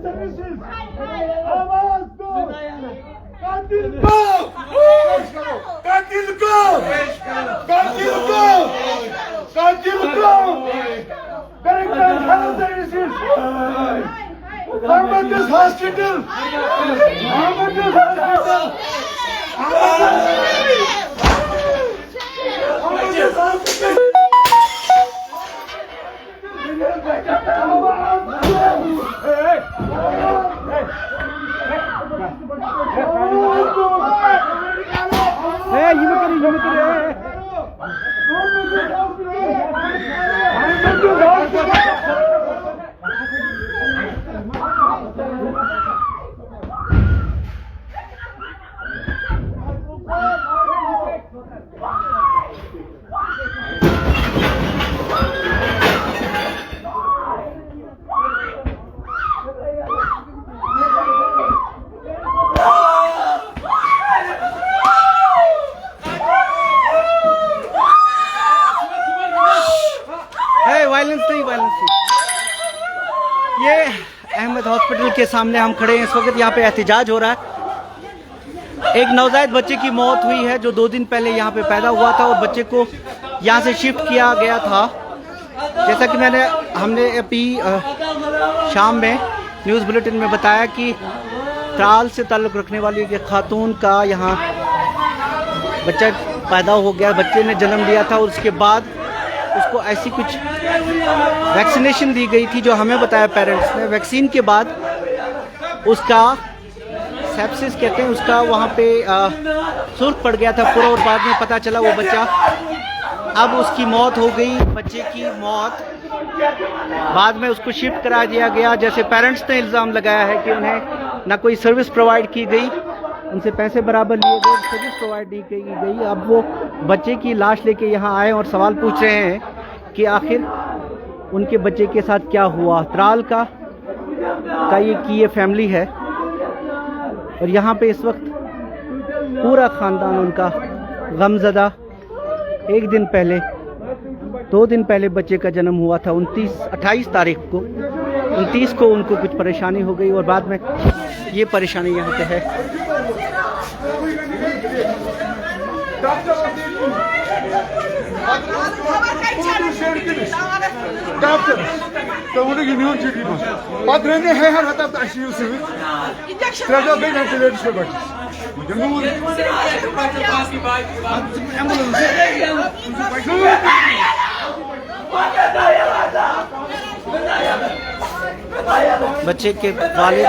services. आवाज दो कातिल को, कातिल को, कातिल को, कातिल को, Director Health Services. Ahmed's Hospital. Ahmed's Hospital. Ahmed's Hospital. Violence नहीं। ये अहमद हॉस्पिटल के सामने हम खड़े हैं इस वक्त। यहाँ पे एहतजाज हो रहा है। एक नवजात बच्चे की मौत हुई है जो 2 दिन पहले यहाँ पे पैदा हुआ था और बच्चे को यहाँ से शिफ्ट किया गया था। जैसा कि हमने अभी शाम में न्यूज़ बुलेटिन में बताया कि त्राल से ताल्लुक़ रखने वाली एक खातून का यहाँ बच्चा पैदा हो गया, बच्चे ने जन्म लिया था और उसके बाद उसको ऐसी कुछ वैक्सीनेशन दी गई थी जो हमें बताया पेरेंट्स ने। वैक्सीन के बाद उसका सेप्सिस कहते हैं, उसका वहाँ पे सुर्ख पड़ गया था पूरा और बाद में पता चला वो बच्चा, अब उसकी मौत हो गई। बच्चे की मौत बाद में उसको शिफ्ट करा दिया गया। जैसे पेरेंट्स ने इल्ज़ाम लगाया है कि उन्हें ना कोई सर्विस प्रोवाइड की गई, उनसे पैसे बराबर लिए गए, सर्विस प्रोवाइड नहीं की गई। अब वो बच्चे की लाश लेके यहाँ आए और सवाल पूछ रहे हैं कि आखिर उनके बच्चे के साथ क्या हुआ। त्राल का ये फैमिली है और यहाँ पे इस वक्त पूरा ख़ानदान उनका गमज़दा। 2 दिन पहले बच्चे का जन्म हुआ था 28 तारीख को। 29 को उनको कुछ परेशानी हो गई और बाद में ये परेशानी यहाँ पे है। बच्चे के वालिद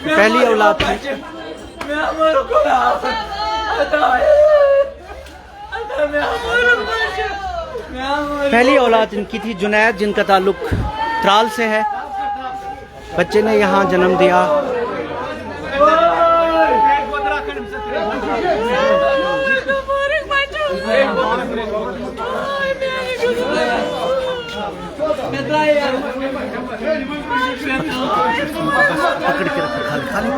पहली औलाद थी। पहली औलाद इनकी थी जुनैद, जिनका ताल्लुक त्राल से है। बच्चे ने यहाँ जन्म दिया। पकड़ के रखो, खाली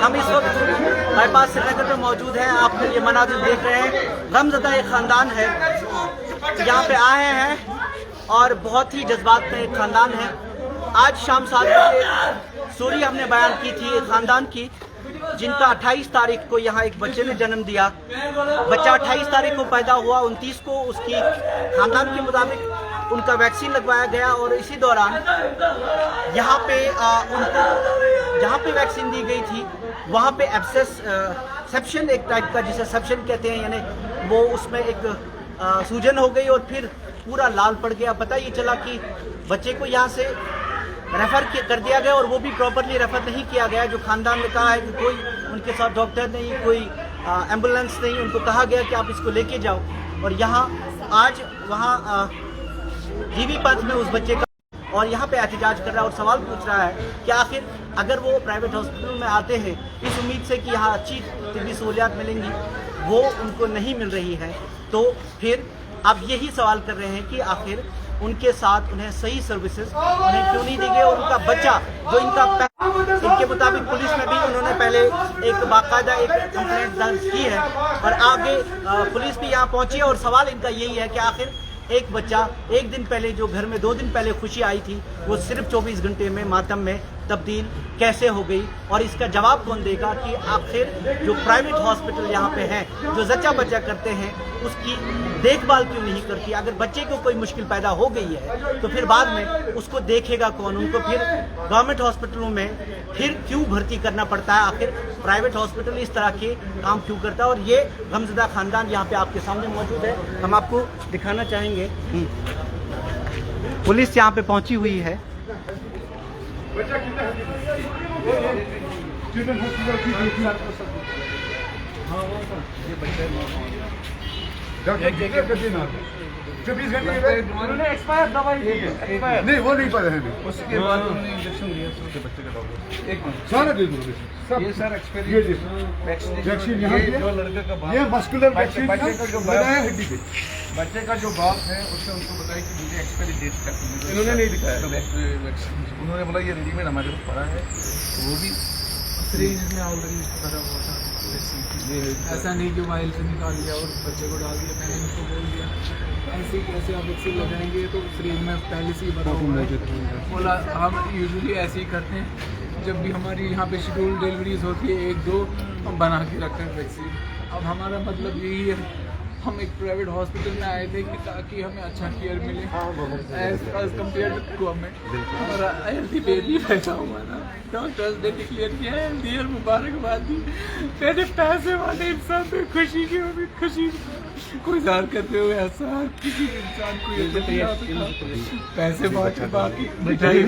हम इस वक्त बाईपास श्रीनगर में मौजूद हैं। आप ये मनाज़िर देख रहे हैं। गमज़दा एक ख़ानदान है, यहाँ पे आए हैं और बहुत ही जज्बात में एक ख़ानदान है। आज शाम 7 बजे स्टोरी हमने बयान की थी एक ख़ानदान की जिनका 28 तारीख को यहाँ एक बच्चे ने जन्म दिया। बच्चा 28 तारीख को पैदा हुआ, 29 को उसकी ख़ानदान के मुताबिक उनका वैक्सीन लगवाया गया और इसी दौरान यहाँ पे उनको जहाँ पे वैक्सीन दी गई थी वहाँ पे सेप्शन एक टाइप का, जिसे सेप्शन कहते हैं, यानी वो उसमें एक सूजन हो गई और फिर पूरा लाल पड़ गया। पता ये चला कि बच्चे को यहाँ से रेफ़र कर दिया गया और वो भी प्रॉपरली रेफ़र नहीं किया गया। जो ख़ानदान ने कहा है कि कोई उनके साथ डॉक्टर नहीं, कोई एम्बुलेंस नहीं, उनको कहा गया कि आप इसको लेके जाओ। और यहाँ आज वहाँ जीवी पथ में उस बच्चे का और यहाँ पे एहतजाज कर रहा है और सवाल पूछ रहा है कि आखिर अगर वो प्राइवेट हॉस्पिटल में आते हैं इस उम्मीद से कि यहाँ अच्छी तिब्बी सहूलियात मिलेंगी, वो उनको नहीं मिल रही है, तो फिर अब यही सवाल कर रहे हैं कि आखिर उनके साथ उन्हें सही सर्विसेज उन्हें क्यों नहीं दी गई, और उनका बच्चा जो इनके मुताबिक पुलिस में भी उन्होंने पहले एक बाकायदा एक कंप्लेंट दर्ज की है, और आगे पुलिस भी यहाँ पहुंची है। और सवाल इनका यही है कि आखिर एक बच्चा एक दिन पहले जो घर में 2 दिन पहले खुशी आई थी वो सिर्फ 24 घंटे में मातम में तब्दील कैसे हो गई, और इसका जवाब कौन देगा कि आखिर जो प्राइवेट हॉस्पिटल यहाँ पे हैं जो जच्चा बच्चा करते हैं उसकी देखभाल क्यों नहीं करती। अगर बच्चे को कोई मुश्किल पैदा हो गई है तो फिर बाद में उसको देखेगा कौन, उनको फिर गवर्नमेंट हॉस्पिटलों में फिर क्यों भर्ती करना पड़ता है, आखिर प्राइवेट हॉस्पिटल इस तरह के काम क्यों करता है। और ये गमज़दा खानदान यहाँ पे आपके सामने मौजूद है, हम आपको दिखाना चाहेंगे। पुलिस यहाँ पे पहुंची हुई है। उन्होंने एक्सपायर दवाई दी है, नहीं वो नहीं पता है, उसके बाद उन्होंने इंजेक्शन दिया उसके बच्चे का डॉक्टर। एक मिनट सारा दे दो ये सर वैक्सीन यहाँ ये जो लड़के का बाप ये मस्कुलर वैक्सीन बच्चे का जो हड्डी पे बच्चे का जो बाप है उसने उनको बताया कि मुझे एक्सपायरी डेट तक इन्होंने नहीं दिखाया। वैक्सीन उन्होंने बोला ये रेडीमेड हमारे पास पड़ा है, वो भी सीरीज में ऑलरेडी भरा हुआ था। ऐसा नहीं कि मोबाइल से निकाल लिया और बच्चे को डाल दिया। मैंने उनको बोल दिया ऐसे कैसे आप वैक्सीन लगाएंगे, तो फ्रीज में पहले से ही भरा हुआ है। बोला हम यूजुअली ऐसे ही करते हैं, जब भी हमारी यहाँ पे शेड्यूल डिलीवरीज होती है 1-2 हम बना के रखते हैं वैक्सीन। अब हमारा मतलब यही है, हम एक प्राइवेट हॉस्पिटल में आए थे कि ताकि हमें अच्छा केयर मिले एज कम्पेयर टू गवर्नमेंट। हमारा हेल्थी बेबी पैदा हुआ ना, डॉक्टर्स ने डिक्लेयर किया है हेल्थी और मुबारकबाद दी। मैंने पैसे वाले इंसान पे खुशी की उम्मीद, खुशी कोई इज़हार करते हुए ऐसा किसी इंसान को पैसे बाकी मिठाई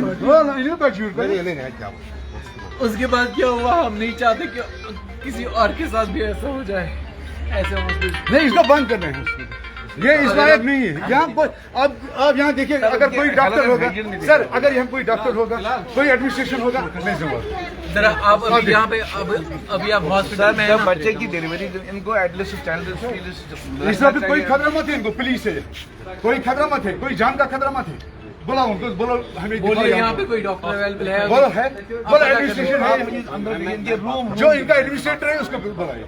उसके बाद क्या हुआ, हम नहीं चाहते कि किसी और के साथ भी ऐसा हो जाए। ऐसे नहीं, इसको बंद कर रहे हैं, ये इस लायक नहीं है। यहाँ अब यहाँ देखिए, अगर कोई डॉक्टर होगा सर, अगर यहाँ कोई डॉक्टर होगा, कोई एडमिनिस्ट्रेशन होगा, नहीं समझ जरा आप अभी यहाँ पे अभी आप हॉस्पिटल में जब बच्चे की डिलीवरी इनको एडलेस चाइल्ड इसमें भी कोई खतरा मत है, इनको पुलिस है, कोई खतरा मत है, कोई जान का खतरा मत है। बोला उनको, बोलो हमें बोलिए यहाँ पे कोई डॉक्टर अवेलेबल है? बोलो है, बोलो एडमिनिस्ट्रेशन है, रूम जो इनका एडमिनिस्ट्रेटर है उसको बुलाइए।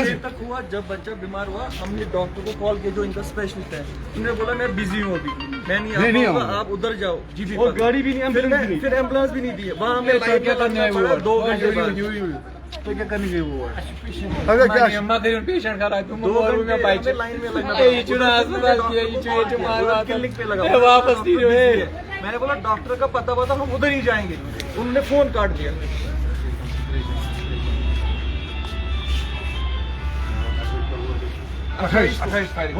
ये तक हुआ जब बच्चा बीमार हुआ, हमने डॉक्टर को कॉल किया जो इनका स्पेशलिस्ट है, उन्होंने बोला मैं बिजी हूँ अभी, मैं नहीं आ पाऊंगा, आप उधर जाओ जीबी और गाड़ी भी नहीं, फिर एम्बुलेंस भी नहीं दी है वहाँ हमें 2 घंटे तो क्या करनी है वो? अगर क्या पेशेंट खड़ा है तुम 2 में बाइक लाइन में लगना क्लिनिक पे लगा वापस नहीं जो है। मैंने बोला डॉक्टर का पता हम उधर ही जाएंगे, उन्होंने फोन काट दिया। 28 तारीख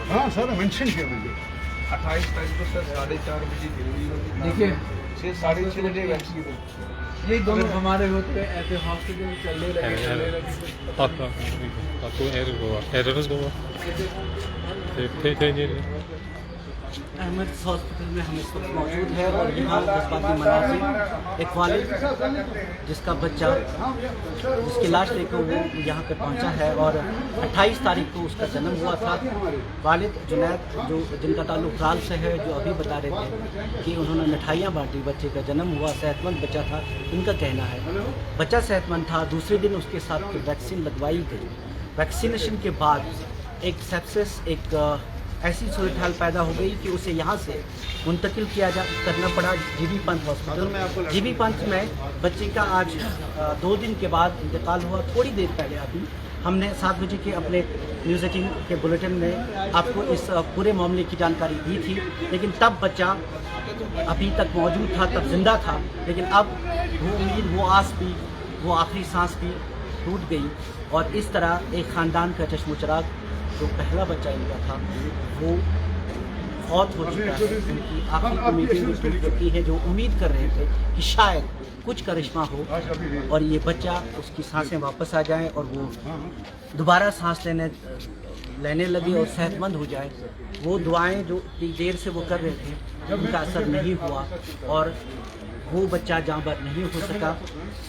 हाँ सर मेंशन किया मुझे। 28 तारीख को सर 4:30 बजे डिलीवरी होगी। देखिए 6-6:30 बजे वैक्सीन ये दोनों हमारे होते हैं ऐसे हॉस्पिटल चलने लगे। अहमद हॉस्पिटल में हम इस वक्त मौजूद है, और यहाँ जज्बाती मनाज़िर एक वालिद जिसका बच्चा जिसकी लाश लेकर वो यहाँ पे पहुँचा है, और 28 तारीख को उसका जन्म हुआ था। वालिद जुनैद जो जिनका ताल्लुक राल से है, जो अभी बता रहे थे कि उन्होंने मिठाइयाँ बांटी, बच्चे का जन्म हुआ, सेहतमंद बच्चा था। इनका कहना है बच्चा सेहतमंद था, दूसरे दिन उसके साथ वैक्सीन लगवाई गई। वैक्सीनेशन के बाद एक सेप्सिस एक ऐसी सूरत हाल पैदा हो गई कि उसे यहाँ से मुंतकिल करना पड़ा GB Pant hospital. GB Pant में बच्चे का आज 2 दिन के बाद इंतकाल हुआ। थोड़ी देर पहले अभी हमने 7 बजे के अपने न्यूज़ 18 के बुलेटिन में आपको इस पूरे मामले की जानकारी दी थी, लेकिन तब बच्चा अभी तक मौजूद था, तब जिंदा था, लेकिन अब वो उम्मीद, वो आस भी, वो आखिरी सांस भी टूट गई। और इस तरह एक ख़ानदान का चश्मोचराग जो पहला बच्चा इनका था वो फौत हो चुका है। उनकी आखिरी उम्मीदें टूट चुकी है, जो उम्मीद कर रहे थे कि शायद कुछ करिश्मा हो और ये बच्चा उसकी सांसें वापस आ जाएं और वो दोबारा सांस लेने लगे और सेहतमंद हो जाए। वो दुआएं जो इतनी देर से वो कर रहे थे उनका असर नहीं हुआ और वो बच्चा जांबाज नहीं हो सका।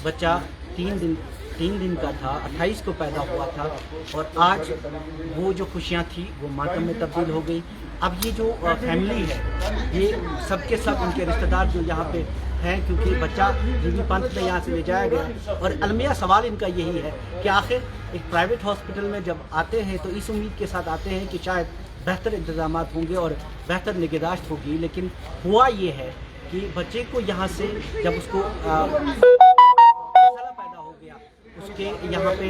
बच्चा 3 दिन 3 दिन का था, 28 को पैदा हुआ था और आज वो जो खुशियाँ थी वो मातम में तब्दील हो गई। अब ये जो फैमिली है ये सबके सब उनके रिश्तेदार जो यहाँ पे हैं, क्योंकि बच्चा जीबी पंथ में यहाँ से ले जाया गया और अलमिया सवाल इनका यही है कि आखिर एक प्राइवेट हॉस्पिटल में जब आते हैं तो इस उम्मीद के साथ आते हैं कि शायद बेहतर इंतजाम होंगे और बेहतर निगहदाश्त होगी, लेकिन हुआ ये है कि बच्चे को यहाँ से जब उसको मसला पैदा हो गया, उसके यहाँ पे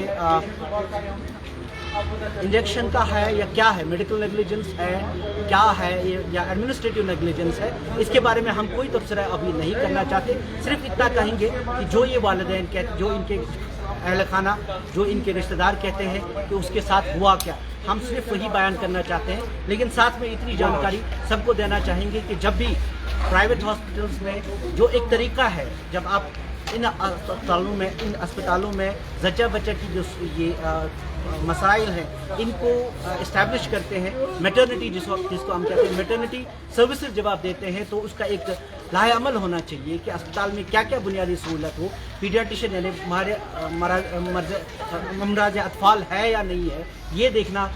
इंजेक्शन का है या क्या है, मेडिकल नेग्लिजेंस है क्या है या एडमिनिस्ट्रेटिव नेग्लिजेंस है, इसके बारे में हम कोई तबसरा अभी नहीं करना चाहते। सिर्फ इतना कहेंगे कि जो ये वालिदैन कहते, जो इनके अहल खाना, जो इनके रिश्तेदार कहते हैं कि उसके साथ हुआ क्या, हम सिर्फ वही बयान करना चाहते हैं। लेकिन साथ में इतनी जानकारी सबको देना चाहेंगे कि जब भी प्राइवेट हॉस्पिटल्स में जो एक तरीका है, जब आप इन अस्पतालों में जच्चा बच्चा की जो ये मसाइल हैं इनको इस्टेब्लिश करते हैं, मैटरनिटी जिसको हम कहते हैं मैटरनिटी सर्विसेज जब आप देते हैं तो उसका एक लाहेअमल होना चाहिए कि अस्पताल में क्या क्या बुनियादी सहूलत हो। पीडियाट्रिशियन यानी ममराज अतफाल है या नहीं है, ये देखना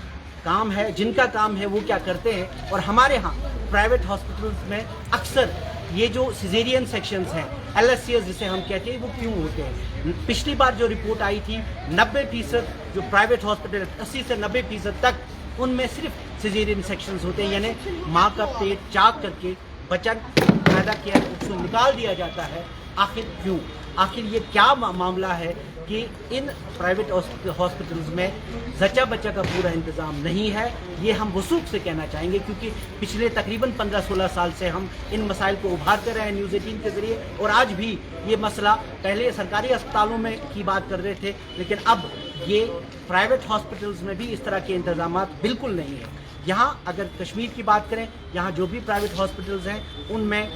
काम है, जिनका काम है वो क्या करते हैं। और हमारे यहाँ प्राइवेट हॉस्पिटल्स में अक्सर ये जो सिजेरियन सेक्शंस हैं, LSCs जिसे हम कहते हैं, वो क्यों होते हैं? पिछली बार जो रिपोर्ट आई थी 90% जो प्राइवेट हॉस्पिटल 80 से 90% तक उनमें सिर्फ सिजेरियन सेक्शंस होते हैं, यानी माँ का पेट चाक करके बच्चा पैदा किया उसको निकाल दिया जाता है। आखिर क्यों? आखिर ये क्या मामला है कि इन प्राइवेट हॉस्पिटल्स में जच्चा बच्चा का पूरा इंतज़ाम नहीं है? ये हम वसूख से कहना चाहेंगे, क्योंकि पिछले तकरीबन 15-16 साल से हम इन मसाइल को उभारते रहे हैं न्यूज़ 18 के ज़रिए, और आज भी ये मसला, पहले सरकारी अस्पतालों में की बात कर रहे थे, लेकिन अब ये प्राइवेट हॉस्पिटल्स में भी इस तरह के इंतज़ाम बिल्कुल नहीं है। यहाँ अगर कश्मीर की बात करें, यहाँ जो भी प्राइवेट हॉस्पिटल्स हैं उनमें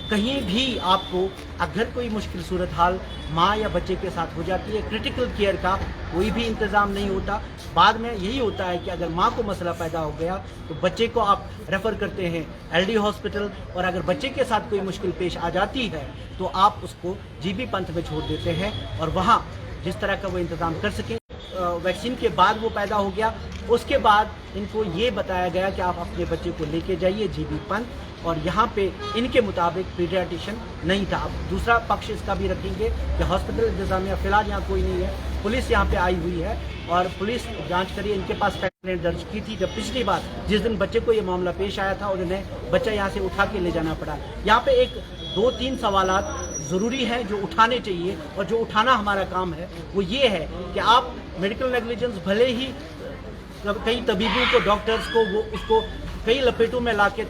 कहीं भी आपको अगर कोई मुश्किल सूरत हाल माँ या बच्चे के साथ हो जाती है, क्रिटिकल केयर का कोई भी इंतज़ाम नहीं होता। बाद में यही होता है कि अगर माँ को मसला पैदा हो गया तो बच्चे को आप रेफ़र करते हैं LD हॉस्पिटल, और अगर बच्चे के साथ कोई मुश्किल पेश आ जाती है तो आप उसको जीबी पंथ में छोड़ देते हैं और वहाँ जिस तरह का वो इंतज़ाम कर सकें। वैक्सीन के बाद वो पैदा हो गया, उसके बाद इनको ये बताया गया कि आप अपने बच्चे को लेके जाइए जीबी पंथ, और यहाँ पे इनके मुताबिक पीडियाट्रिशियन नहीं था। अब दूसरा पक्ष इसका भी रखेंगे कि हॉस्पिटल इंतजामिया फ़िलहाल यहाँ कोई नहीं है, पुलिस यहाँ पे आई हुई है और पुलिस जांच करिए। इनके पास कंप्लेंट दर्ज की थी जब पिछली बार जिस दिन बच्चे को ये मामला पेश आया था और उन्हें बच्चा यहाँ से उठा के ले जाना पड़ा। यहाँ पे एक 2-3 सवालात ज़रूरी हैं जो उठाने चाहिए, और जो उठाना हमारा काम है वो ये है कि आप मेडिकल नेग्लिजेंस भले ही कई तबीबों को, डॉक्टर्स को, वो उसको कई लपेटों में ला के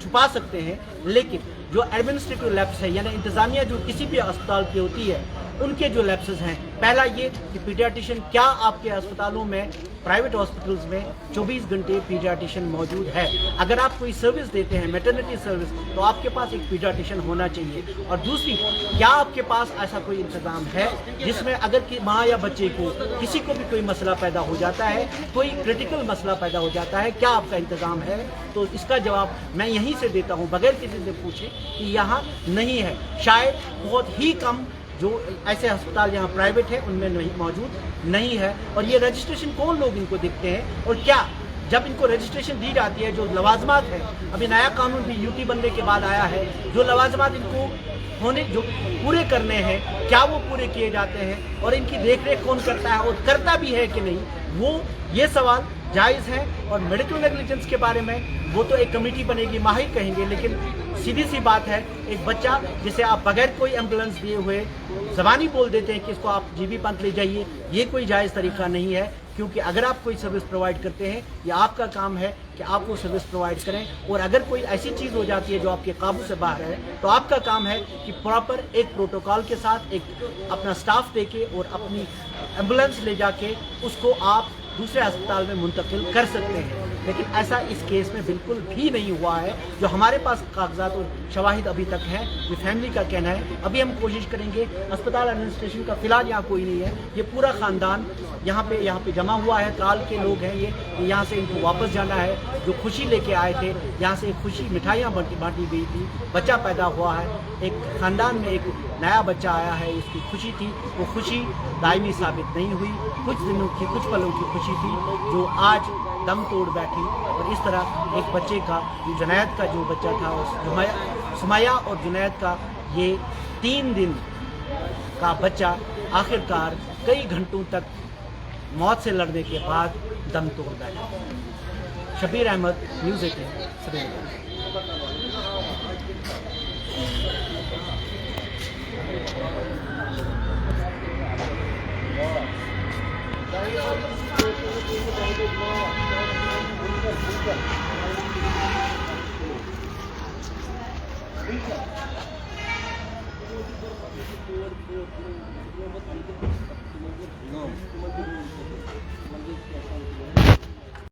छुपा सकते हैं, लेकिन जो एडमिनिस्ट्रेटिव लैप्स है यानी इंतज़ामिया जो किसी भी अस्पताल की होती है उनके जो लैप्सेस हैं, पहला ये कि पीडियाट्रिशियन, क्या आपके अस्पतालों में प्राइवेट हॉस्पिटल्स में 24 घंटे पीडियाट्रिशियन मौजूद है? अगर आप कोई सर्विस देते हैं मैटरनिटी सर्विस तो आपके पास एक पीडियाट्रिशियन होना चाहिए। और दूसरी, क्या आपके पास ऐसा कोई इंतज़ाम है जिसमें अगर कि माँ या बच्चे को किसी को भी कोई मसला पैदा हो जाता है, कोई क्रिटिकल मसला पैदा हो जाता है, क्या आपका इंतज़ाम है? तो इसका जवाब मैं यहीं से देता हूँ बगैर किसी से पूछे कि यहाँ नहीं है। शायद बहुत ही कम जो ऐसे अस्पताल यहाँ प्राइवेट है उनमें नहीं मौजूद नहीं है। और ये रजिस्ट्रेशन कौन लोग इनको देखते हैं, और क्या जब इनको रजिस्ट्रेशन दी जाती है, जो लवाजमात है, अभी नया कानून भी यूटी बनने के बाद आया है, जो लवाजमात इनको होने जो पूरे करने हैं, क्या वो पूरे किए जाते हैं और इनकी देखरेख कौन करता है और करता भी है कि नहीं, वो ये सवाल जायज़ है। और मेडिकल नेग्लिजेंस के बारे में वो तो एक कमेटी बनेगी, माहिर कहेंगे, लेकिन सीधी सी बात है, एक बच्चा जिसे आप बगैर कोई एम्बुलेंस दिए हुए ज़बानी बोल देते हैं कि इसको आप जीबी पंथ ले जाइए, ये कोई जायज़ तरीका नहीं है। क्योंकि अगर आप कोई सर्विस प्रोवाइड करते हैं, ये आपका काम है कि आप वो सर्विस प्रोवाइड करें, और अगर कोई ऐसी चीज़ हो जाती है जो आपके काबू से बाहर है तो आपका काम है कि प्रॉपर एक प्रोटोकॉल के साथ एक अपना स्टाफ देके और अपनी एम्बुलेंस ले जाके उसको आप दूसरे अस्पताल में मुंतकिल कर सकते हैं। लेकिन ऐसा इस केस में बिल्कुल भी नहीं हुआ है। जो हमारे पास कागजात और शवाहिद अभी तक हैं, ये फैमिली का कहना है। अभी हम कोशिश करेंगे, अस्पताल एडमिनिस्ट्रेशन का फ़िलहाल यहाँ कोई नहीं है, ये पूरा ख़ानदान यहाँ पे जमा हुआ है। काल के लोग हैं ये यहाँ से इनको वापस जाना है। जो खुशी लेके आए थे यहाँ से, खुशी मिठाइयाँ बांटी गई थी, बच्चा पैदा हुआ है, एक ख़ानदान में एक नया बच्चा आया है, इसकी खुशी थी। वो खुशी दायमी साबित नहीं हुई, कुछ दिनों की, कुछ पलों की खुशी थी जो आज दम तोड़ बैठी। और इस तरह एक बच्चे का, जुनैद का जो बच्चा था, उस सुमैया और जुनैद का ये 3 दिन का बच्चा आखिरकार कई घंटों तक मौत से लड़ने के बाद दम तोड़ बैठा। शबीर अहमद, न्यूज़ 18, श्रीनगर। No.